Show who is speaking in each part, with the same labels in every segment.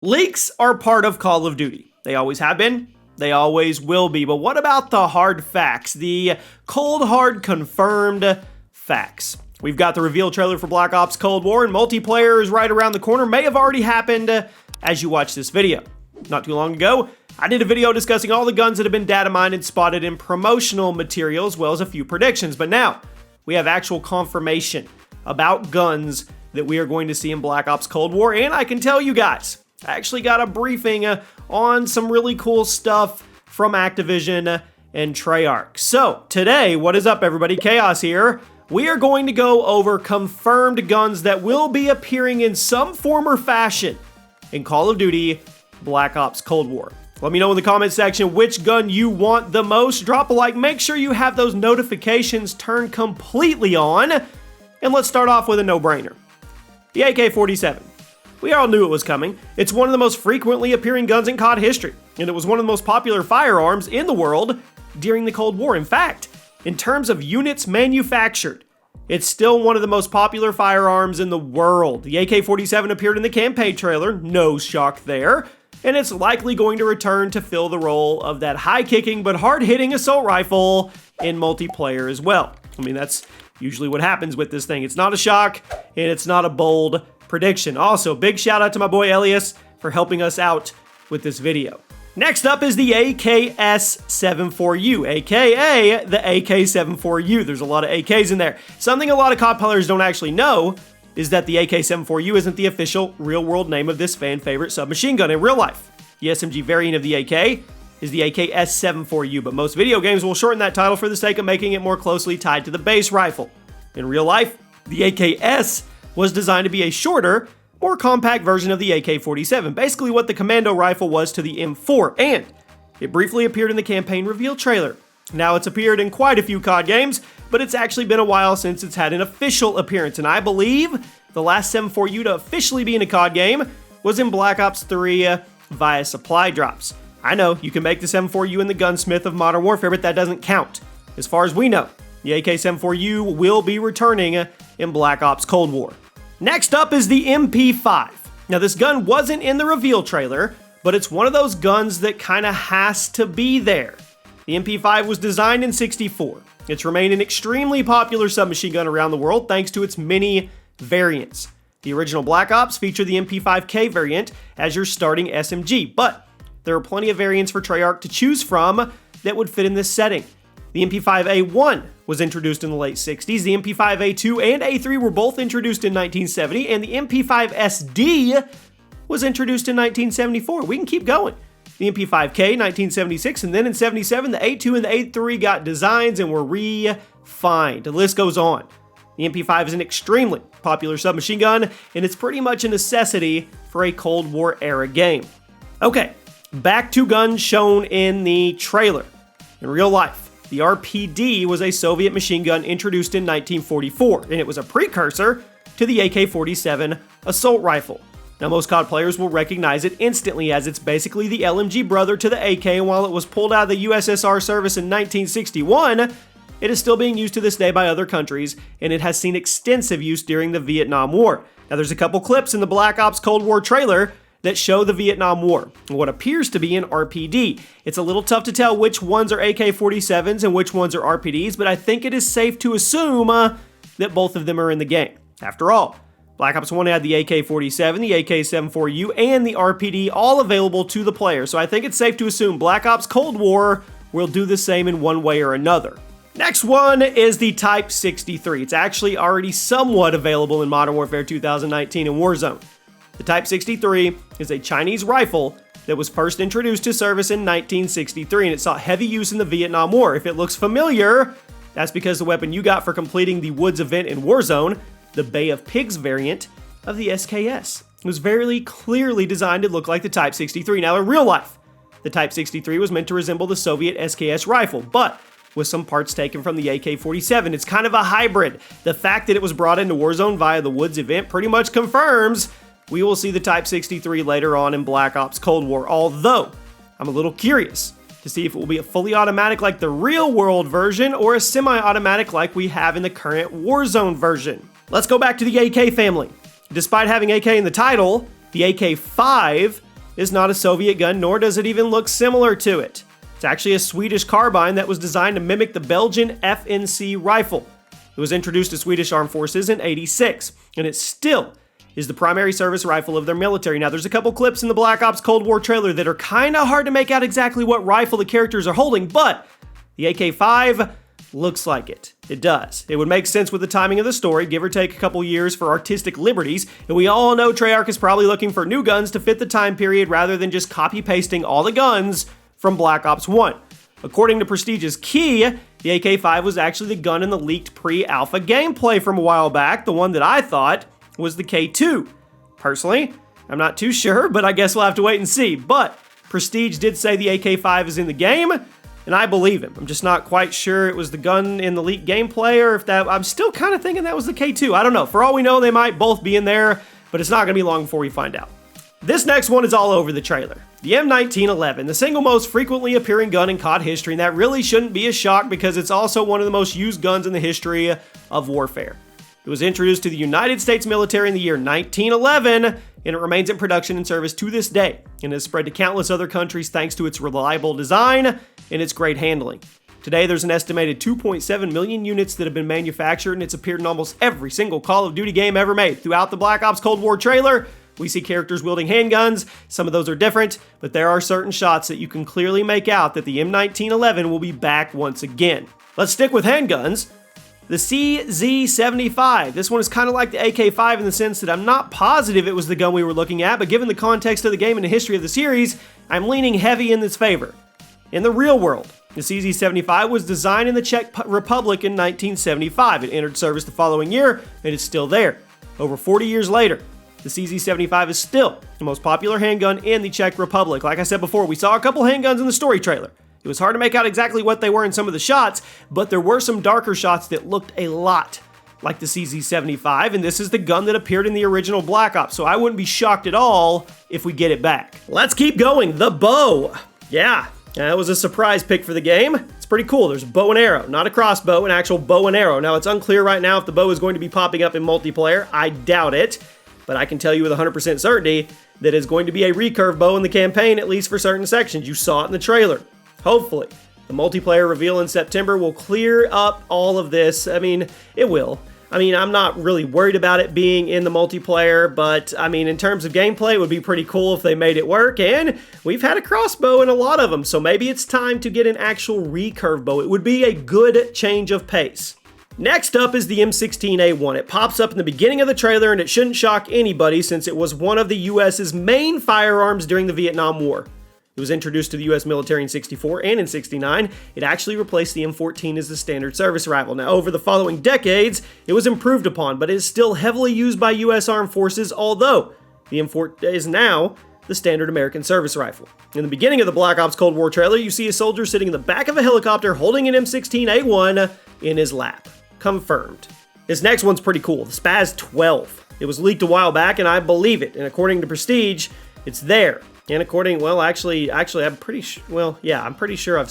Speaker 1: Leaks are part of Call of Duty. They always have been, they always will be. But what about the hard facts? The cold, hard, confirmed facts. We've got the reveal trailer for Black Ops Cold War, and multiplayer is right around the corner. May have already happened as you watch this video. Not too long ago, I did a video discussing all the guns that have been data mined and spotted in promotional material, as well as a few predictions. But now, we have actual confirmation about guns that we are going to see in Black Ops Cold War, and I can tell you guys, I actually got a briefing on some really cool stuff from Activision and Treyarch. So, today, what is up everybody? Chaos here. We are going to go over confirmed guns that will be appearing in some form or fashion in Call of Duty Black Ops Cold War. Let me know in the comment section which gun you want the most. Drop a like, make sure you have those notifications turned completely on. And let's start off with a no-brainer. The AK-47. We all knew it was coming. It's one of the most frequently appearing guns in COD history, and it was one of the most popular firearms in the world during the Cold War. In fact, in terms of units manufactured, it's still one of the most popular firearms in the world. The AK-47 appeared in the campaign trailer, no shock there, and it's likely going to return to fill the role of that high-kicking but hard-hitting assault rifle in multiplayer as well. I mean, that's usually what happens with this thing. It's not a shock, and it's not a bold prediction. Also, big shout out to my boy Elias for helping us out with this video. Next up is the AKS-74U, aka the AK-74U. There's a lot of AKs in there. Something a lot of COD players don't actually know is that the AK-74U isn't the official real-world name of this fan-favorite submachine gun in real life. The SMG variant of the AK is the AKS-74U, but most video games will shorten that title for the sake of making it more closely tied to the base rifle. In real life, the AKS was designed to be a shorter, more compact version of the AK-47, basically what the commando rifle was to the M4, and it briefly appeared in the campaign reveal trailer. Now, it's appeared in quite a few COD games, but it's actually been a while since it's had an official appearance, and I believe the last 74U to officially be in a COD game was in Black Ops 3 via supply drops. I know, you can make the 74U in the Gunsmith of Modern Warfare, but that doesn't count. As far as we know, the AK-74U will be returning in Black Ops Cold War. Next up is the MP5. Now, this gun wasn't in the reveal trailer, but it's one of those guns that kind of has to be there. The MP5 was designed in '64. It's remained an extremely popular submachine gun around the world thanks to its many variants. The original Black Ops featured the MP5K variant as your starting SMG, but there are plenty of variants for Treyarch to choose from that would fit in this setting. The MP5A1 was introduced in the late 60s, the MP5A2 and A3 were both introduced in 1970, and the MP5SD was introduced in 1974. We can keep going. The MP5K, 1976, and then in 77, the A2 and the A3 got designs and were refined. The list goes on. The MP5 is an extremely popular submachine gun, and it's pretty much a necessity for a Cold War era game. Okay, back to guns shown in the trailer. In real life, the RPD was a Soviet machine gun introduced in 1944, and it was a precursor to the AK-47 assault rifle. Now, most COD players will recognize it instantly as it's basically the LMG brother to the AK, and while it was pulled out of the USSR service in 1961, it is still being used to this day by other countries, and it has seen extensive use during the Vietnam War. Now, there's a couple clips in the Black Ops Cold War trailer that show the Vietnam War, what appears to be an RPD. It's a little tough to tell which ones are AK-47s and which ones are RPDs, but I think it is safe to assume that both of them are in the game. After all, Black Ops 1 had the AK-47, the AK-74U, and the RPD all available to the player, so I think it's safe to assume Black Ops Cold War will do the same in one way or another. Next one is the Type 63. It's actually already somewhat available in Modern Warfare 2019 and Warzone. The Type 63 is a Chinese rifle that was first introduced to service in 1963, and it saw heavy use in the Vietnam War. If it looks familiar, that's because the weapon you got for completing the Woods event in Warzone, the Bay of Pigs variant of the SKS, was very clearly designed to look like the Type 63. Now, in real life, the Type 63 was meant to resemble the Soviet SKS rifle, but with some parts taken from the AK-47. It's kind of a hybrid. The fact that it was brought into Warzone via the Woods event pretty much confirms we will see the Type 63 later on in Black Ops Cold War, although I'm a little curious to see if it will be a fully automatic like the real-world version or a semi-automatic like we have in the current Warzone version. Let's go back to the AK family. Despite having AK in the title, the AK-5 is not a Soviet gun, nor does it even look similar to it. It's actually a Swedish carbine that was designed to mimic the Belgian FNC rifle. It was introduced to Swedish Armed Forces in '86, and it still is the primary service rifle of their military. Now, there's a couple clips in the Black Ops Cold War trailer that are kind of hard to make out exactly what rifle the characters are holding, but the AK-5 looks like it. It does. It would make sense with the timing of the story, give or take a couple years for artistic liberties, and we all know Treyarch is probably looking for new guns to fit the time period rather than just copy-pasting all the guns from Black Ops 1. According to Prestige's Key, the AK-5 was actually the gun in the leaked pre-alpha gameplay from a while back, the one that I thought was the K2. Personally, I'm not too sure, but I guess we'll have to wait and see. But Prestige did say the AK-5 is in the game, and I believe him. I'm just not quite sure it was the gun in the leaked gameplay, or if that, I'm still kind of thinking that was the K2. I don't know. For all we know, they might both be in there, but it's not going to be long before we find out. This next one is all over the trailer. The M1911, the single most frequently appearing gun in COD history, and that really shouldn't be a shock because it's also one of the most used guns in the history of warfare. It was introduced to the United States military in the year 1911, and it remains in production and service to this day, and has spread to countless other countries thanks to its reliable design and its great handling. Today, there's an estimated 2.7 million units that have been manufactured, and it's appeared in almost every single Call of Duty game ever made. Throughout the Black Ops Cold War trailer, we see characters wielding handguns. Some of those are different, but there are certain shots that you can clearly make out that the M1911 will be back once again. Let's stick with handguns. The CZ75. This one is kind of like the AK-5 in the sense that I'm not positive it was the gun we were looking at, but given the context of the game and the history of the series, I'm leaning heavy in its favor. In the real world, the CZ75 was designed in the Czech Republic in 1975. It entered service the following year, and it's still there. Over 40 years later, the CZ75 is still the most popular handgun in the Czech Republic. Like I said before, we saw a couple handguns in the story trailer. It was hard to make out exactly what they were in some of the shots, but there were some darker shots that looked a lot like the CZ75, and this is the gun that appeared in the original Black Ops, so I wouldn't be shocked at all if we get it back. Let's keep going. The bow. Yeah, that was a surprise pick for the game. It's pretty cool. There's a bow and arrow, not a crossbow, an actual bow and arrow. Now, it's unclear right now if the bow is going to be popping up in multiplayer. I doubt it, but I can tell you with 100% certainty that it's going to be a recurve bow in the campaign, at least for certain sections. You saw it in the trailer. Hopefully, the multiplayer reveal in September will clear up all of this. I mean, it will. I mean, I'm not really worried about it being in the multiplayer, but I mean, in terms of gameplay, it would be pretty cool if they made it work, and we've had a crossbow in a lot of them, so maybe it's time to get an actual recurve bow. It would be a good change of pace. Next up is the M16A1. It pops up in the beginning of the trailer, and it shouldn't shock anybody since it was one of the US's main firearms during the Vietnam War. It was introduced to the US military in '64 and in '69. It actually replaced the M14 as the standard service rifle. Now, over the following decades, it was improved upon, but it is still heavily used by US Armed Forces, although the M4 is now the standard American service rifle. In the beginning of the Black Ops Cold War trailer, you see a soldier sitting in the back of a helicopter holding an M16A1 in his lap. Confirmed. This next one's pretty cool, the Spaz 12. It was leaked a while back, and I believe it, and according to Prestige, it's there. And according, well, actually, I'm pretty sure, well, yeah, I'm pretty sure I've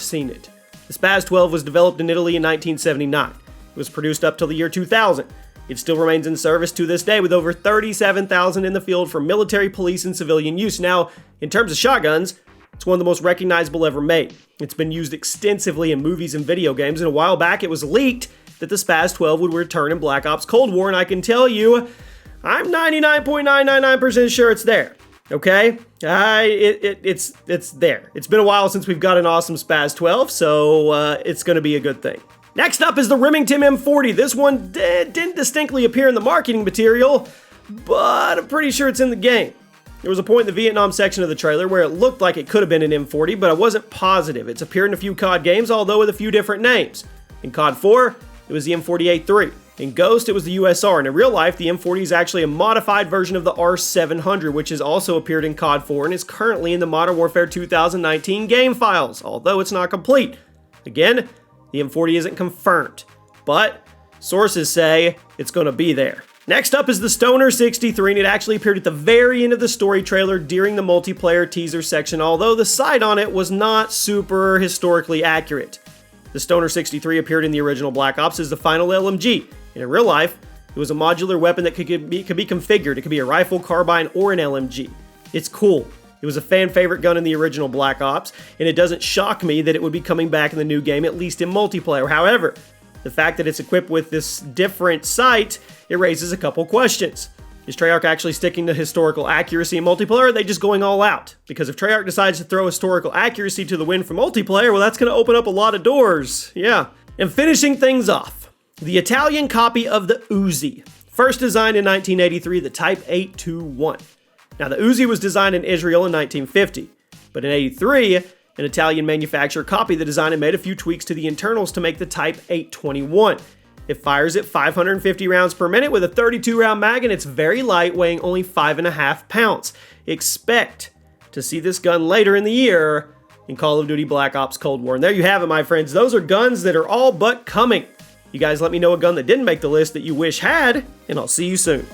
Speaker 1: seen it. The Spaz 12 was developed in Italy in 1979. It was produced up till the year 2000. It still remains in service to this day with over 37,000 in the field for military, police, and civilian use. Now, in terms of shotguns, it's one of the most recognizable ever made. It's been used extensively in movies and video games, and a while back it was leaked that the Spaz 12 would return in Black Ops Cold War, and I can tell you, I'm 99.999% sure it's there. Okay, it's there. It's been a while since we've got an awesome Spaz 12, so it's going to be a good thing. Next up is the Remington M40. This one didn't distinctly appear in the marketing material, but I'm pretty sure it's in the game. There was a point in the Vietnam section of the trailer where it looked like it could have been an M40, but I wasn't positive. It's appeared in a few COD games, although with a few different names. In COD 4, it was the M40A3. In Ghost, it was the USR, and in real life, the M40 is actually a modified version of the R700, which has also appeared in COD 4 and is currently in the Modern Warfare 2019 game files, although it's not complete. Again, the M40 isn't confirmed, but sources say it's going to be there. Next up is the Stoner 63, and it actually appeared at the very end of the story trailer during the multiplayer teaser section, although the sight on it was not super historically accurate. The Stoner 63 appeared in the original Black Ops as the final LMG, and in real life, it was a modular weapon that could be configured. It could be a rifle, carbine, or an LMG. It's cool. It was a fan favorite gun in the original Black Ops, and it doesn't shock me that it would be coming back in the new game, at least in multiplayer. However, the fact that it's equipped with this different sight, it raises a couple questions. Is Treyarch actually sticking to historical accuracy in multiplayer, or are they just going all out? Because if Treyarch decides to throw historical accuracy to the wind for multiplayer, well, that's going to open up a lot of doors. Yeah. And finishing things off, the Italian copy of the Uzi. First designed in 1983, the Type 821. Now, the Uzi was designed in Israel in 1950, but in 83, an Italian manufacturer copied the design and made a few tweaks to the internals to make the Type 821. It fires at 550 rounds per minute with a 32-round mag, and it's very light, weighing only 5.5 pounds. Expect to see this gun later in the year in Call of Duty Black Ops Cold War. And there you have it, my friends. Those are guns that are all but coming. You guys let me know a gun that didn't make the list that you wish had, and I'll see you soon.